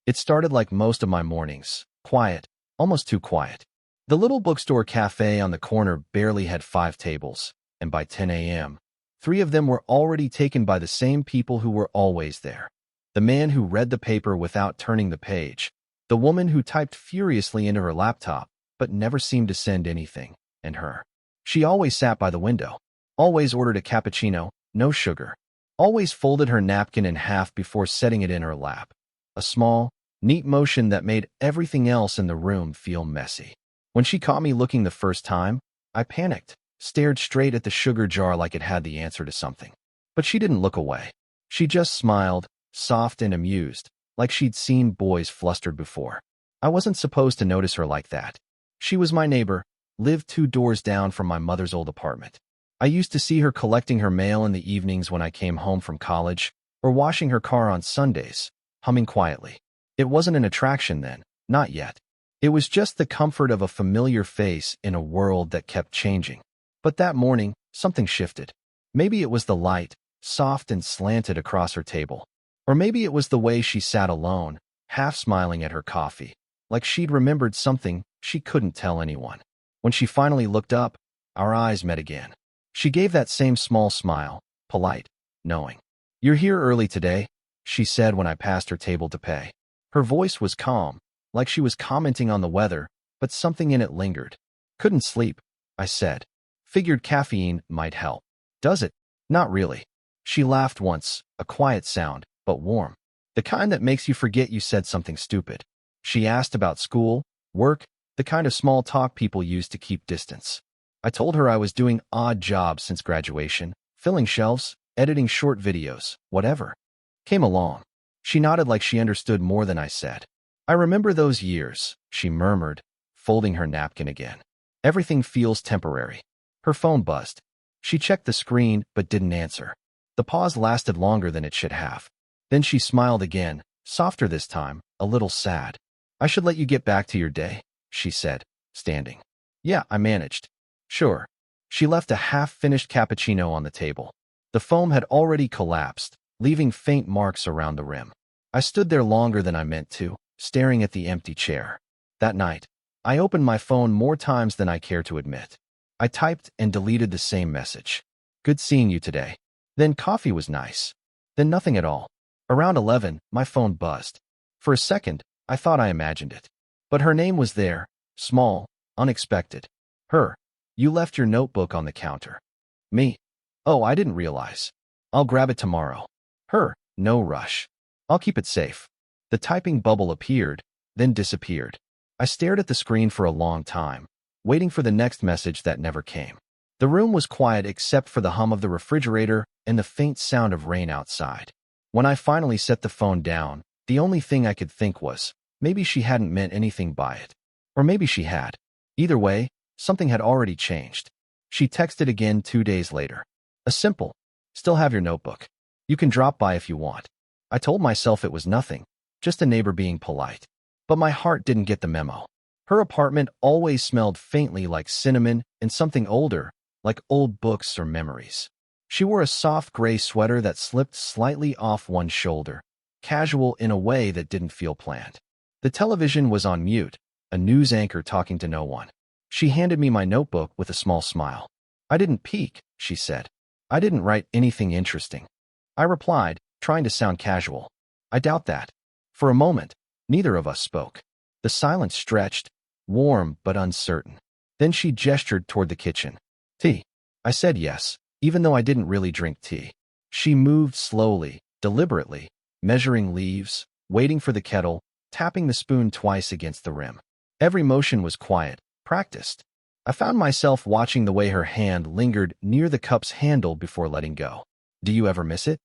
It started like most of my mornings, quiet, almost too quiet. The little bookstore cafe on the corner barely had 5 tables, and by 10 a.m., 3 of them were already taken by the same people who were always there. The man who read the paper without turning the page, the woman who typed furiously into her laptop but never seemed to send anything, and her. She always sat by the window, always ordered a cappuccino, no sugar, always folded her napkin in half before setting it in her lap. A small, neat motion that made everything else in the room feel messy. When she caught me looking the first time, I panicked, stared straight at the sugar jar like it had the answer to something. But she didn't look away. She just smiled, soft and amused, like she'd seen boys flustered before. I wasn't supposed to notice her like that. She was my neighbor, lived 2 doors down from my mother's old apartment. I used to see her collecting her mail in the evenings when I came home from college, or washing her car on Sundays, humming quietly. It wasn't an attraction then, not yet. It was just the comfort of a familiar face in a world that kept changing. But that morning, something shifted. Maybe it was the light, soft and slanted across her table. Or maybe it was the way she sat alone, half smiling at her coffee, like she'd remembered something she couldn't tell anyone. When she finally looked up, our eyes met again. She gave that same small smile, polite, knowing. "You're here early today," she said when I passed her table to pay. Her voice was calm, like she was commenting on the weather, but something in it lingered. "Couldn't sleep," I said. "Figured caffeine might help." "Does it?" "Not really." She laughed once, a quiet sound, but warm. "The kind that makes you forget you said something stupid." She asked about school, work, the kind of small talk people use to keep distance. I told her I was doing odd jobs since graduation, filling shelves, editing short videos, whatever came along. She nodded like she understood more than I said. "I remember those years," she murmured, folding her napkin again. "Everything feels temporary." Her phone buzzed. She checked the screen but didn't answer. The pause lasted longer than it should have. Then she smiled again, softer this time, a little sad. "I should let you get back to your day," she said, standing. "Yeah, I managed." "Sure." She left a half-finished cappuccino on the table. The foam had already collapsed, leaving faint marks around the rim. I stood there longer than I meant to, staring at the empty chair. That night, I opened my phone more times than I care to admit. I typed and deleted the same message. "Good seeing you today." Then coffee was nice. Then nothing at all. Around 11, my phone buzzed. For a second, I thought I imagined it. But her name was there, small, unexpected. Her. "You left your notebook on the counter." Me. "Oh, I didn't realize. I'll grab it tomorrow." Her. "No rush. I'll keep it safe." The typing bubble appeared, then disappeared. I stared at the screen for a long time, waiting for the next message that never came. The room was quiet except for the hum of the refrigerator and the faint sound of rain outside. When I finally set the phone down, the only thing I could think was, maybe she hadn't meant anything by it. Or maybe she had. Either way, something had already changed. She texted again 2 days later. A simple, "Still have your notebook. You can drop by if you want." I told myself it was nothing, just a neighbor being polite. But my heart didn't get the memo. Her apartment always smelled faintly like cinnamon and something older, like old books or memories. She wore a soft gray sweater that slipped slightly off one shoulder, casual in a way that didn't feel planned. The television was on mute, a news anchor talking to no one. She handed me my notebook with a small smile. "I didn't peek," she said. "I didn't write anything interesting." I replied, trying to sound casual. "I doubt that." For a moment, neither of us spoke. The silence stretched, warm but uncertain. Then she gestured toward the kitchen. "Tea?" I said yes, even though I didn't really drink tea. She moved slowly, deliberately, measuring leaves, waiting for the kettle, tapping the spoon twice against the rim. Every motion was quiet, practiced. I found myself watching the way her hand lingered near the cup's handle before letting go. "Do you ever miss it?"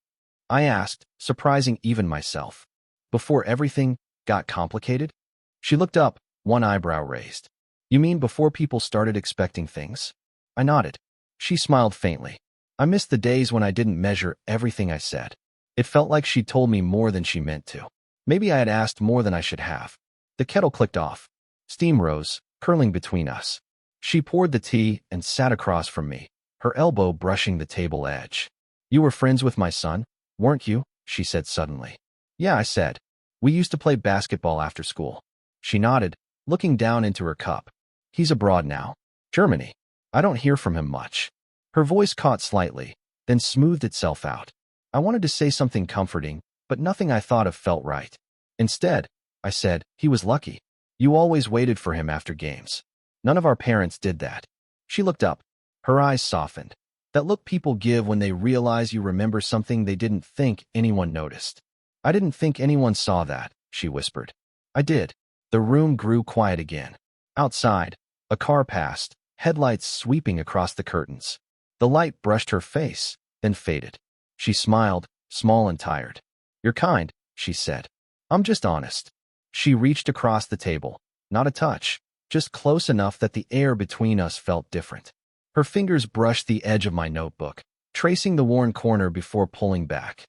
I asked, surprising even myself. "Before everything got complicated?" She looked up, one eyebrow raised. "You mean before people started expecting things?" I nodded. She smiled faintly. I missed the days when I didn't measure everything I said. It felt like she told me more than she meant to. Maybe I had asked more than I should have. The kettle clicked off. Steam rose, curling between us. She poured the tea and sat across from me, her elbow brushing the table edge. "You were friends with my son, weren't you?" she said suddenly. "Yeah," I said. We used to play basketball after school. She nodded, looking down into her cup. He's abroad now. Germany. I don't hear from him much. Her voice caught slightly, then smoothed itself out. I wanted to say something comforting, but nothing I thought of felt right. Instead, I said, he was lucky. You always waited for him after games. None of our parents did that. She looked up. Her eyes softened. That look people give when they realize you remember something they didn't think anyone noticed. I didn't think anyone saw that, she whispered. I did. The room grew quiet again. Outside, a car passed, headlights sweeping across the curtains. The light brushed her face, then faded. She smiled, small and tired. You're kind, she said. I'm just honest. She reached across the table. Not a touch, just close enough that the air between us felt different. Her fingers brushed the edge of my notebook, tracing the worn corner before pulling back.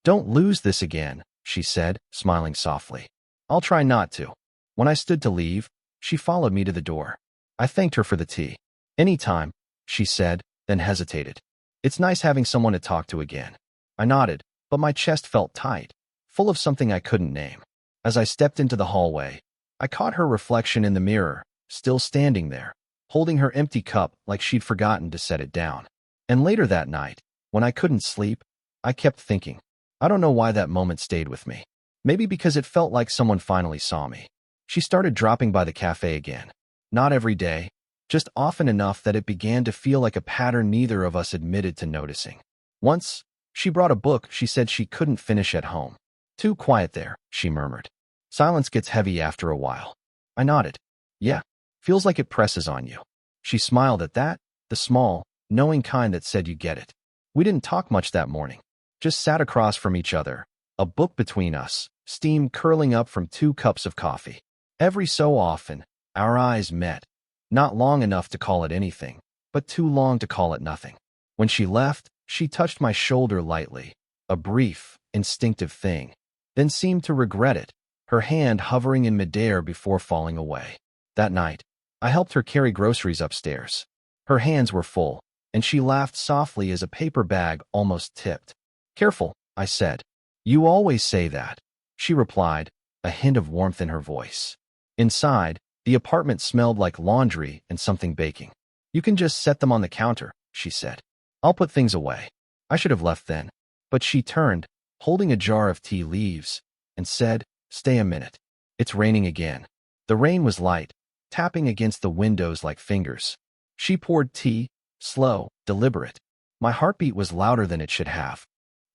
Don't lose this again, she said, smiling softly. I'll try not to. When I stood to leave, she followed me to the door. I thanked her for the tea. Anytime, she said, then hesitated. It's nice having someone to talk to again. I nodded, but my chest felt tight, full of something I couldn't name. As I stepped into the hallway, I caught her reflection in the mirror, still standing there, holding her empty cup like she'd forgotten to set it down. And later that night, when I couldn't sleep, I kept thinking. I don't know why that moment stayed with me. Maybe because it felt like someone finally saw me. She started dropping by the cafe again. Not every day, just often enough that it began to feel like a pattern neither of us admitted to noticing. Once, she brought a book she said she couldn't finish at home. Too quiet there, she murmured. Silence gets heavy after a while. I nodded. Yeah, feels like it presses on you. She smiled at that, the small, knowing kind that said you get it. We didn't talk much that morning, just sat across from each other, a book between us, steam curling up from 2 cups of coffee. Every so often, our eyes met, not long enough to call it anything, but too long to call it nothing. When she left, she touched my shoulder lightly, a brief, instinctive thing, then seemed to regret it, her hand hovering in midair before falling away. That night, I helped her carry groceries upstairs. Her hands were full, and she laughed softly as a paper bag almost tipped. Careful, I said. You always say that, she replied, a hint of warmth in her voice. Inside, the apartment smelled like laundry and something baking. You can just set them on the counter, she said. I'll put things away. I should have left then. But she turned, holding a jar of tea leaves, and said, Stay a minute. It's raining again. The rain was light, tapping against the windows like fingers. She poured tea, slow, deliberate. My heartbeat was louder than it should have.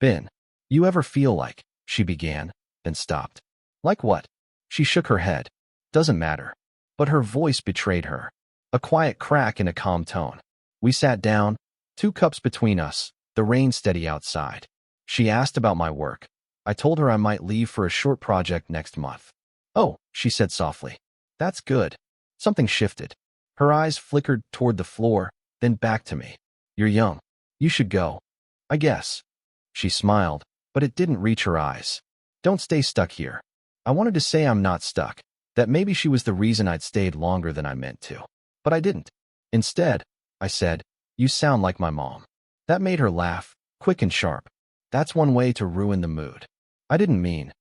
Ben, you ever feel like, she began, then stopped. Like what? She shook her head. Doesn't matter. But her voice betrayed her. A quiet crack in a calm tone. We sat down, 2 cups between us, the rain steady outside. She asked about my work. I told her I might leave for a short project next month. Oh, she said softly. That's good. Something shifted. Her eyes flickered toward the floor, then back to me. You're young. You should go. I guess. She smiled, but it didn't reach her eyes. Don't stay stuck here. I wanted to say I'm not stuck, that maybe she was the reason I'd stayed longer than I meant to. But I didn't. Instead, I said, you sound like my mom. That made her laugh, quick and sharp. That's one way to ruin the mood. I didn't mean.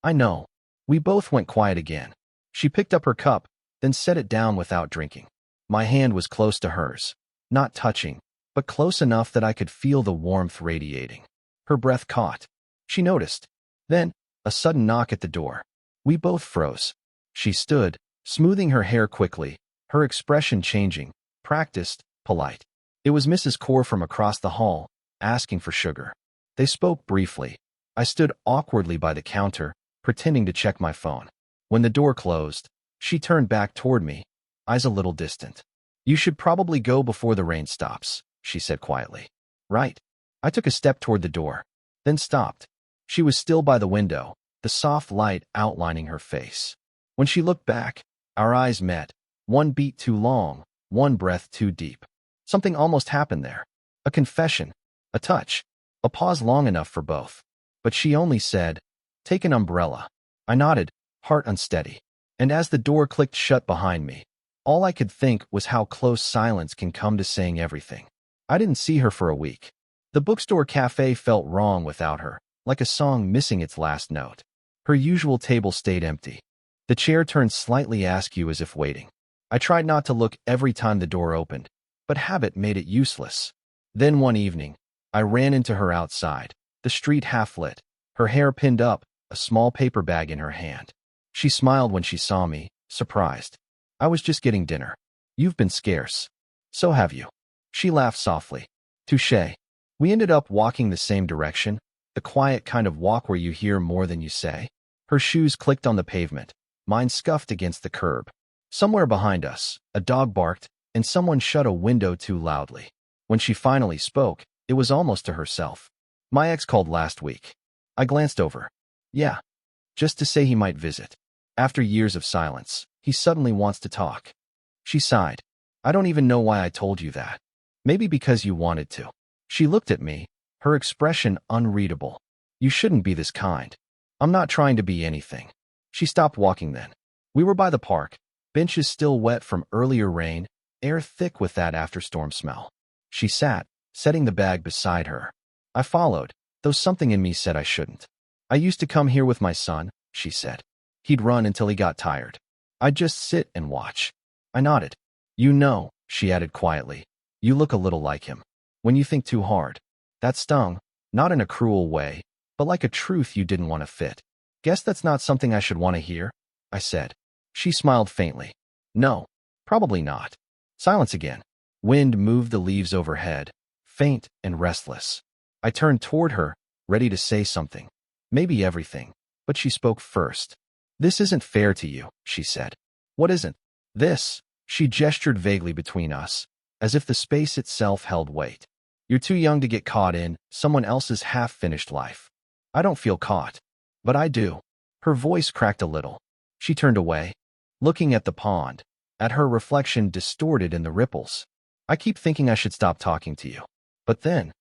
I know. We both went quiet again. She picked up her cup, then set it down without drinking. My hand was close to hers, not touching, but close enough that I could feel the warmth radiating. Her breath caught. She noticed. Then, a sudden knock at the door. We both froze. She stood, smoothing her hair quickly, her expression changing, practiced, polite. It was Mrs. Core from across the hall, asking for sugar. They spoke briefly. I stood awkwardly by the counter, pretending to check my phone. When the door closed, she turned back toward me, eyes a little distant. You should probably go before the rain stops, she said quietly. Right. I took a step toward the door, then stopped. She was still by the window, the soft light outlining her face. When she looked back, our eyes met, one beat too long, one breath too deep. Something almost happened there. A confession, a touch, a pause long enough for both. But she only said, Take an umbrella. I nodded, heart unsteady. And as the door clicked shut behind me, all I could think was how close silence can come to saying everything. I didn't see her for a week. The bookstore cafe felt wrong without her, like a song missing its last note. Her usual table stayed empty. The chair turned slightly askew as if waiting. I tried not to look every time the door opened, but habit made it useless. Then one evening, I ran into her outside, the street half-lit, her hair pinned up, a small paper bag in her hand. She smiled when she saw me, surprised. I was just getting dinner. You've been scarce. So have you. She laughed softly. Touché. We ended up walking the same direction, the quiet kind of walk where you hear more than you say. Her shoes clicked on the pavement, mine scuffed against the curb. Somewhere behind us, a dog barked, and someone shut a window too loudly. When she finally spoke, it was almost to herself. My ex called last week. I glanced over. Yeah. Just to say he might visit. After years of silence, he suddenly wants to talk. She sighed. I don't even know why I told you that. Maybe because you wanted to. She looked at me, her expression unreadable. You shouldn't be this kind. I'm not trying to be anything. She stopped walking then. We were by the park, benches still wet from earlier rain, air thick with that after-storm smell. She sat, setting the bag beside her. I followed, though something in me said I shouldn't. I used to come here with my son, she said. He'd run until he got tired. I'd just sit and watch. I nodded. You know, she added quietly, you look a little like him. When you think too hard. That stung, not in a cruel way, but like a truth you didn't want to fit. Guess that's not something I should want to hear, I said. She smiled faintly. No, probably not. Silence again. Wind moved the leaves overhead, faint and restless. I turned toward her, ready to say something. Maybe everything, but she spoke first. This isn't fair to you, she said. What isn't? This, she gestured vaguely between us, as if the space itself held weight. You're too young to get caught in someone else's half-finished life. I don't feel caught, but I do. Her voice cracked a little. She turned away, looking at the pond, at her reflection distorted in the ripples. I keep thinking I should stop talking to you. But then.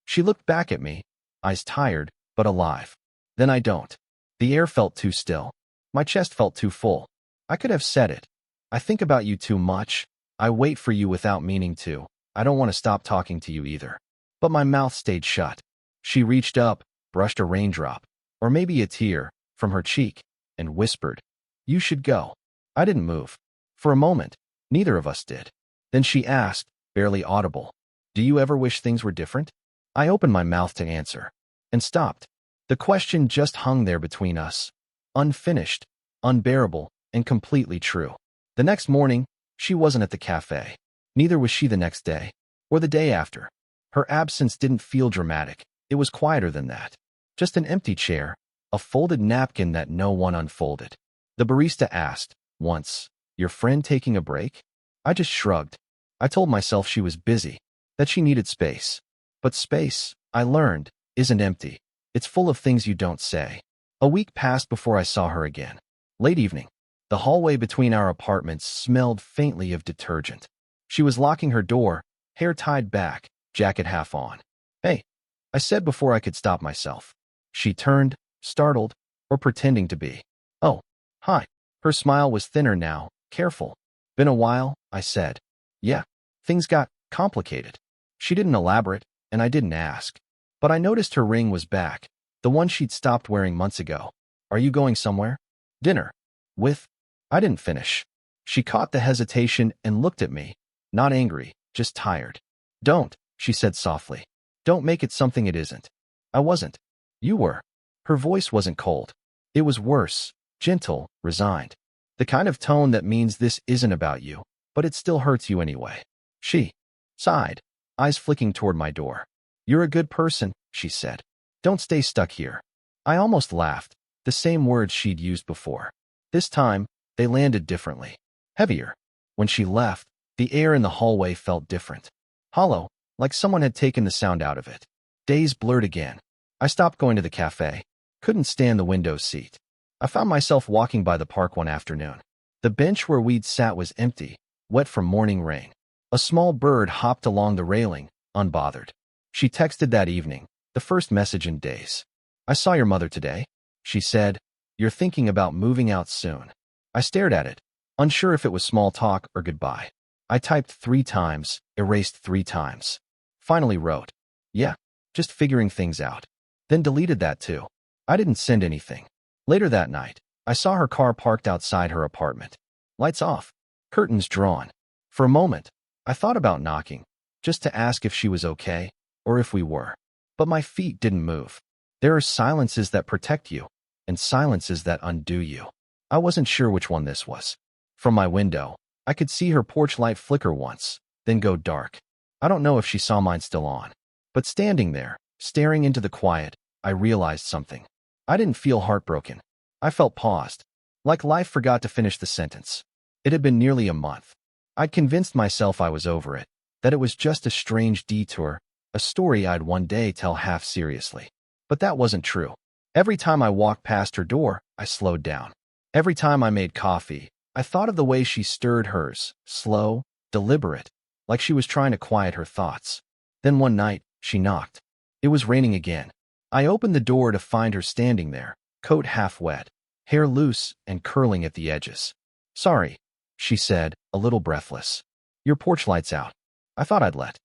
She looked back at me, eyes tired, but alive. Then I don't. The air felt too still. My chest felt too full. I could have said it. I think about you too much. I wait for you without meaning to. I don't want to stop talking to you either. But my mouth stayed shut. She reached up, brushed a raindrop, or maybe a tear, from her cheek, and whispered, You should go. I didn't move. For a moment, neither of us did. Then she asked, barely audible, Do you ever wish things were different? I opened my mouth to answer, and stopped. The question just hung there between us, unfinished, unbearable, and completely true. The next morning, she wasn't at the cafe. Neither was she the next day, or the day after. Her absence didn't feel dramatic. It was quieter than that. Just an empty chair, a folded napkin that no one unfolded. The barista asked, once, Your friend taking a break? I just shrugged. I told myself she was busy, that she needed space. But space, I learned, isn't empty. It's full of things you don't say. A week passed before I saw her again. Late evening. The hallway between our apartments smelled faintly of detergent. She was locking her door, hair tied back, jacket half on. Hey, I said before I could stop myself. She turned, startled, or pretending to be. Oh, hi. Her smile was thinner now, careful. Been a while, I said. Yeah, things got complicated. She didn't elaborate, and I didn't ask. But I noticed her ring was back, the one she'd stopped wearing months ago. Are you going somewhere? Dinner. With? I didn't finish. She caught the hesitation and looked at me, not angry, just tired. Don't, she said softly. Don't make it something it isn't. I wasn't. You were. Her voice wasn't cold. It was worse, gentle, resigned. The kind of tone that means this isn't about you, but it still hurts you anyway. She sighed, eyes flicking toward my door. You're a good person, she said. Don't stay stuck here. I almost laughed, the same words she'd used before. This time, they landed differently. Heavier. When she left, the air in the hallway felt different. Hollow, like someone had taken the sound out of it. Days blurred again. I stopped going to the cafe. Couldn't stand the window seat. I found myself walking by the park one afternoon. The bench where we'd sat was empty, wet from morning rain. A small bird hopped along the railing, unbothered. She texted that evening, the first message in days. I saw your mother today. She said, You're thinking about moving out soon. I stared at it, unsure if it was small talk or goodbye. I typed 3 times, erased 3 times. Finally wrote, Yeah, just figuring things out. Then deleted that too. I didn't send anything. Later that night, I saw her car parked outside her apartment. Lights off, curtains drawn. For a moment, I thought about knocking, just to ask if she was okay, or if we were. But my feet didn't move. There are silences that protect you, and silences that undo you. I wasn't sure which one this was. From my window, I could see her porch light flicker once, then go dark. I don't know if she saw mine still on. But standing there, staring into the quiet, I realized something. I didn't feel heartbroken. I felt paused, like life forgot to finish the sentence. It had been nearly a month. I'd convinced myself I was over it, that it was just a strange detour, a story I'd one day tell half seriously. But that wasn't true. Every time I walked past her door, I slowed down. Every time I made coffee, I thought of the way she stirred hers, slow, deliberate, like she was trying to quiet her thoughts. Then one night, she knocked. It was raining again. I opened the door to find her standing there, coat half wet, hair loose and curling at the edges. "Sorry," she said, a little breathless. "Your porch light's out. I thought I'd let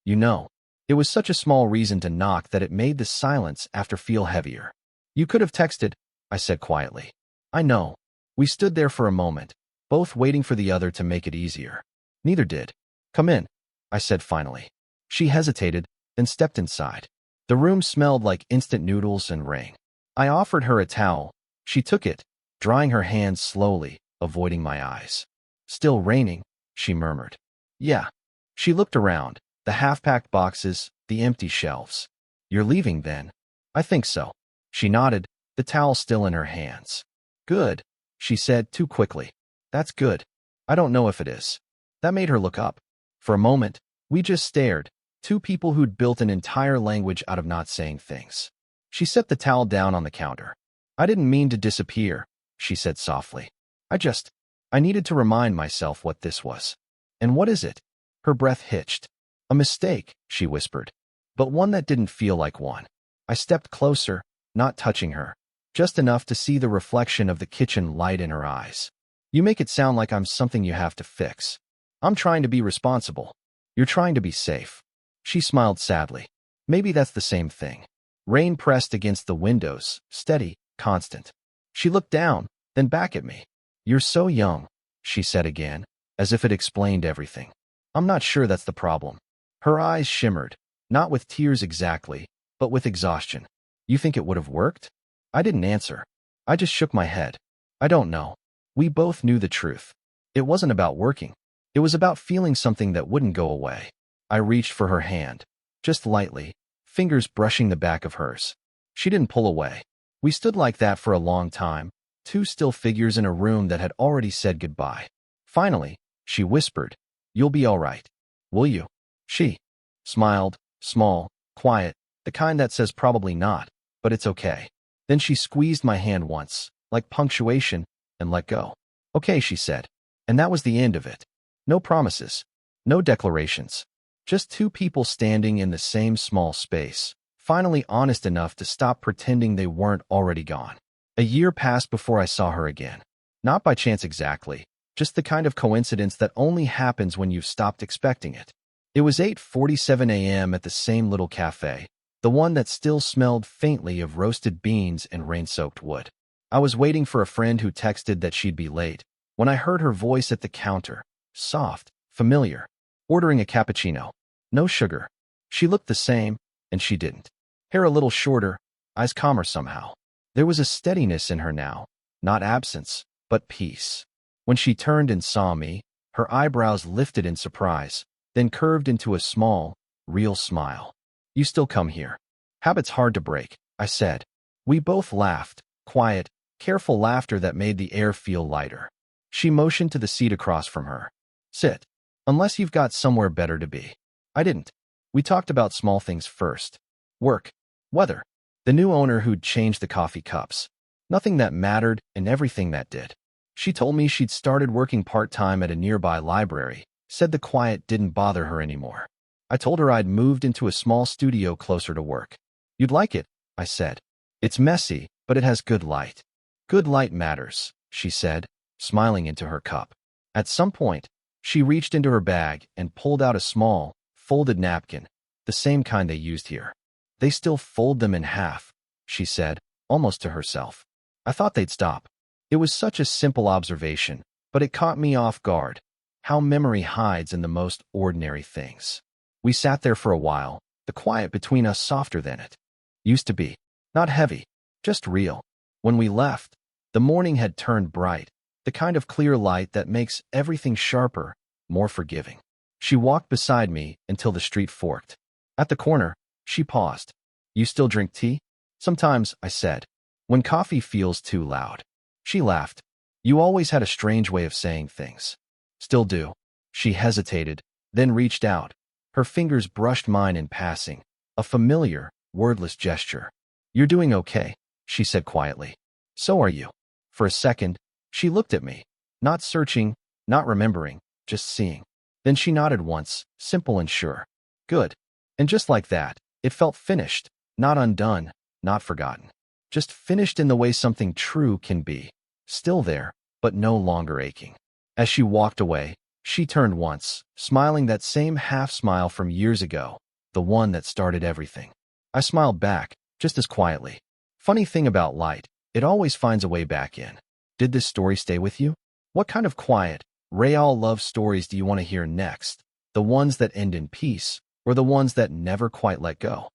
you know." It was such a small reason to knock that it made the silence after feel heavier. "You could have texted," I said quietly. "I know." We stood there for a moment, both waiting for the other to make it easier. Neither did. "Come in," I said finally. She hesitated, then stepped inside. The room smelled like instant noodles and rain. I offered her a towel. She took it, drying her hands slowly, avoiding my eyes. "Still raining," she murmured. "Yeah." She looked around, the half-packed boxes, the empty shelves. "You're leaving then?" "I think so." She nodded, the towel still in her hands. "Good," she said too quickly. "That's good. I don't know if it is." That made her look up. For a moment, we just stared, two people who'd built an entire language out of not saying things. She set the towel down on the counter. "I didn't mean to disappear," she said softly. I needed to remind myself what this was." "And what is it?" Her breath hitched. "A mistake," she whispered, "but one that didn't feel like one." I stepped closer, not touching her, just enough to see the reflection of the kitchen light in her eyes. "You make it sound like I'm something you have to fix. I'm trying to be responsible. You're trying to be safe." She smiled sadly. "Maybe that's the same thing." Rain pressed against the windows, steady, constant. She looked down, then back at me. "You're so young," she said again, as if it explained everything. "I'm not sure that's the problem." Her eyes shimmered, not with tears exactly, but with exhaustion. "You think it would have worked?" I didn't answer. I just shook my head. "I don't know." We both knew the truth. It wasn't about working. It was about feeling something that wouldn't go away. I reached for her hand, just lightly, fingers brushing the back of hers. She didn't pull away. We stood like that for a long time, two still figures in a room that had already said goodbye. Finally, she whispered, "You'll be all right. Will you?" She smiled, small, quiet, the kind that says probably not, but it's okay. Then she squeezed my hand once, like punctuation, and let go. "Okay," she said. And that was the end of it. No promises, no declarations. Just two people standing in the same small space, finally honest enough to stop pretending they weren't already gone. A year passed before I saw her again. Not by chance exactly, just the kind of coincidence that only happens when you've stopped expecting it. It was 8:47 a.m. at the same little café, the one that still smelled faintly of roasted beans and rain-soaked wood. I was waiting for a friend who texted that she'd be late, when I heard her voice at the counter, soft, familiar, ordering a cappuccino. No sugar. She looked the same, and she didn't. Hair a little shorter, eyes calmer somehow. There was a steadiness in her now, not absence, but peace. When she turned and saw me, her eyebrows lifted in surprise, then curved into a small, real smile. "You still come here." "Habit's hard to break," I said. We both laughed, quiet, careful laughter that made the air feel lighter. She motioned to the seat across from her. "Sit. Unless you've got somewhere better to be." I didn't. We talked about small things first. Work, weather, the new owner who'd changed the coffee cups. Nothing that mattered and everything that did. She told me she'd started working part-time at a nearby library, said the quiet didn't bother her anymore. I told her I'd moved into a small studio closer to work. "You'd like it," I said. "It's messy, but it has good light." "Good light matters," she said, smiling into her cup. At some point, she reached into her bag and pulled out a small, folded napkin, the same kind they used here. "They still fold them in half," she said, almost to herself. I thought they'd stop. It was such a simple observation, but it caught me off guard. How memory hides in the most ordinary things. We sat there for a while, the quiet between us softer than it used to be. Not heavy, just real. When we left, the morning had turned bright, the kind of clear light that makes everything sharper, more forgiving. She walked beside me until the street forked. At the corner, she paused. You still drink tea? Sometimes, I said, when coffee feels too loud. She laughed. You always had a strange way of saying things. Still do. She hesitated, then reached out. Her fingers brushed mine in passing, a familiar, wordless gesture. You're doing okay, she said quietly. So are you. For a second, she looked at me, not searching, not remembering, just seeing. Then she nodded once, simple and sure. Good. And just like that, it felt finished, not undone, not forgotten. Just finished in the way something true can be. Still there, but no longer aching. As she walked away, she turned once, smiling that same half-smile from years ago, the one that started everything. I smiled back, just as quietly. Funny thing about light, it always finds a way back in. Did this story stay with you? What kind of quiet, real love stories do you want to hear next? The ones that end in peace, or the ones that never quite let go?